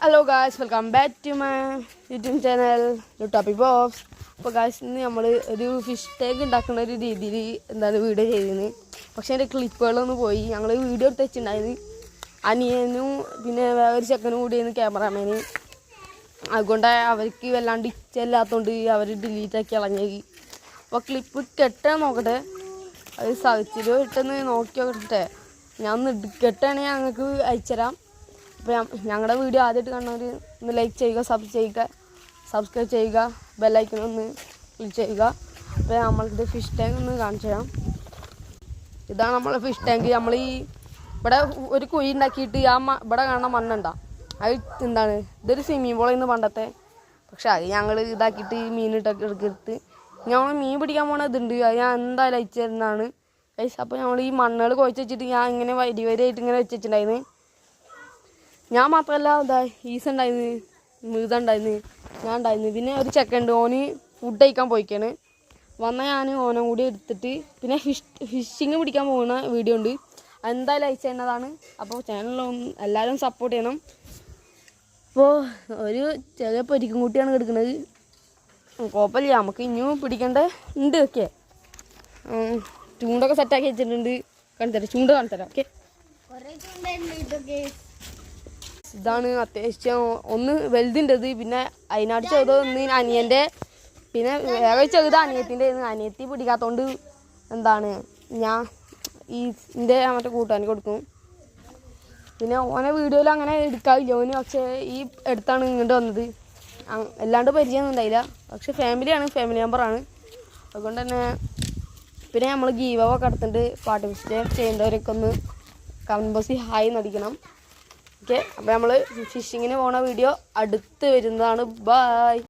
Hello guys, welcome back to my YouTube channel topic box. അപ്പോൾ guys, ഇന്ന് നമ്മൾ ഒരു ഫിഷ് ടാങ്ക് ഉണ്ടാക്കുന്ന ഒരു രീതിയിൽ വീഡിയോ ചെയ്തിരുന്നത്. പക്ഷേ എൻ്റെ ക്ലിപ്പുകളൊന്നും പോയി. ഞങ്ങൾ വീഡിയോ എടുത്ത് വെച്ചിട്ടുണ്ടായിരുന്നു. അനിയനും പിന്നെ വേറൊരു ചെക്കനും കൂടിയായിരുന്നു ക്യാമറാമാന്. അതുകൊണ്ട് അവർക്ക് വല്ലാണ്ട് ഇച്ചല്ലാത്തതുകൊണ്ട് അവർ ഡിലീറ്റാക്കി കളഞ്ഞേക്ക്. അപ്പോൾ ക്ലിപ്പ് കെട്ടാൻ നോക്കട്ടെ, അത് സാധിച്ചില്ലോ ഇട്ടെന്ന് നോക്കി നോക്കട്ടെ. ഞാൻ ഒന്ന് കെട്ടാണെങ്കിൽ ഞങ്ങൾക്ക് അയച്ചുതരാം. അപ്പോൾ ഞങ്ങളുടെ വീഡിയോ ആദ്യമായിട്ട് കാണുന്നവർ ഒന്ന് ലൈക്ക് ചെയ്യുക, സബ്സ്ക്രൈബ് ചെയ്യുക, ബെല്ലൈക്കണൊന്ന് ക്ലിക്ക് ചെയ്യുക. അപ്പോൾ നമ്മൾക്ക് ഫിഷ് ടാങ്ക് ഒന്ന് കാണിച്ചു തരാം. ഇതാണ് നമ്മളെ ഫിഷ് ടാങ്ക്. നമ്മൾ ഇവിടെ ഒരു കുഴി ഉണ്ടാക്കിയിട്ട് ഇവിടെ കാണുന്ന മണ്ണുണ്ടാ, അത് ഇതൊരു സ്വിമ്മിങ് പൂളായിരുന്നു പണ്ടത്തെ. പക്ഷെ അത് ഞങ്ങൾ ഇതാക്കിയിട്ട് മീനിട്ടൊക്കെ എടുക്കരുത്. ഞങ്ങൾ മീൻ പിടിക്കാൻ പോണ ഇതുണ്ട്, അത് ഞാൻ എന്തായാലും അയച്ചു തരുന്നതാണ്. അപ്പോൾ നമ്മൾ ഈ മണ്ണുകൾ കുഴച്ച് വെച്ചിട്ട് ഞാൻ ഇങ്ങനെ വരിയായിട്ട് ഇങ്ങനെ വെച്ചിട്ടുണ്ടായിരുന്നു. ഞാൻ മാത്രമല്ല, ഈസ ഉണ്ടായിരുന്നു, മൃത ഉണ്ടായിരുന്നു, ഞാൻ ഉണ്ടായിരുന്നു. പിന്നെ ഒരു ചെക്കുണ്ട്, ഓന് ഫുഡ് കഴിക്കാൻ പോയിക്കാണ്. വന്നാൽ ഞാൻ ഓനും കൂടി എടുത്തിട്ട് പിന്നെ ഫിഷിങ് പിടിക്കാൻ പോകുന്ന വീഡിയോ ഉണ്ട്, എന്തായാലും അയച്ചു തരുന്നതാണ്. അപ്പോൾ ചാനലിലൊന്ന് എല്ലാവരും സപ്പോർട്ട് ചെയ്യണം. അപ്പോൾ ഒരു ചെറിയ പൊരിക്കും കൂട്ടിയാണ് എടുക്കുന്നത്. കുഴപ്പമില്ല, നമുക്ക് ഇനിയും പിടിക്കേണ്ട ഉണ്ട്. ഓക്കെ, ചൂണ്ടൊക്കെ സെറ്റാക്കി വെച്ചിട്ടുണ്ട്. കാണിത്തരാം, ചൂണ്ട കാണിത്തരാം. ഓക്കെ, ഇതാണ് അത്യാവശ്യം ഒന്ന് വലുതിൻ്റെത്. പിന്നെ അതിനാട് ചെറുതൊന്ന് അനിയൻ്റെ, പിന്നെ വേറെ ചെറുത് അനിയത്തിൻ്റെ. അനിയത്തി പിടിക്കാത്തതുകൊണ്ട് ഞാൻ എൻ്റെ മറ്റേ കൂട്ടാൻ കൊടുക്കും. പിന്നെ ഓനെ വീഡിയോയിൽ അങ്ങനെ എടുക്കാറില്ല ഓന്. പക്ഷേ ഈ അടുത്താണ് ഇങ്ങോട്ട് വന്നത്. അല്ലാണ്ട് പരിചയമൊന്നും ഉണ്ടായില്ല. പക്ഷെ ഫാമിലി മെമ്പറാണ്. അതുകൊണ്ട് തന്നെ പിന്നെ നമ്മൾ ഗീവൊക്കെ എടുത്തിട്ട് പാർട്ടിസിപ്പേറ്റ് ചെയ്യേണ്ടവരൊക്കെ ഒന്ന് കമൻറ്റ് ബോക്സിൽ ഹായ് നടിക്കണം. ഓക്കെ, അപ്പോൾ നമ്മൾ ഫിഷിങ്ങിന് പോണ വീഡിയോ അടുത്ത് വരുന്നതാണ്. ബൈ.